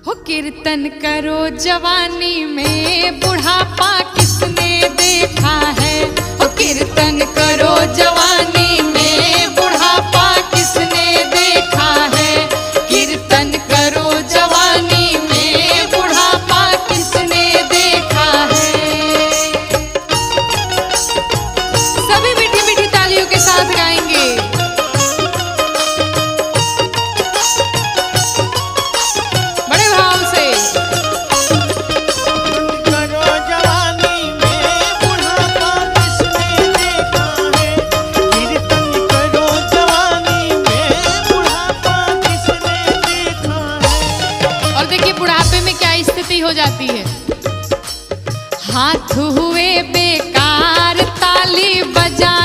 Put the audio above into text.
हो कीर्तन करो जवानी में, बुढ़ापा किसने देखा है। हो कीर्तन करो जवानी में, बुढ़ापा किसने देखा है। कीर्तन करो जवानी में, बुढ़ापा किसने देखा है। सभी मीठी मीठी तालियों के साथ गाएंगे। बुढ़ापे में क्या स्थिति हो जाती है। हाथ हुए बेकार ताली बजा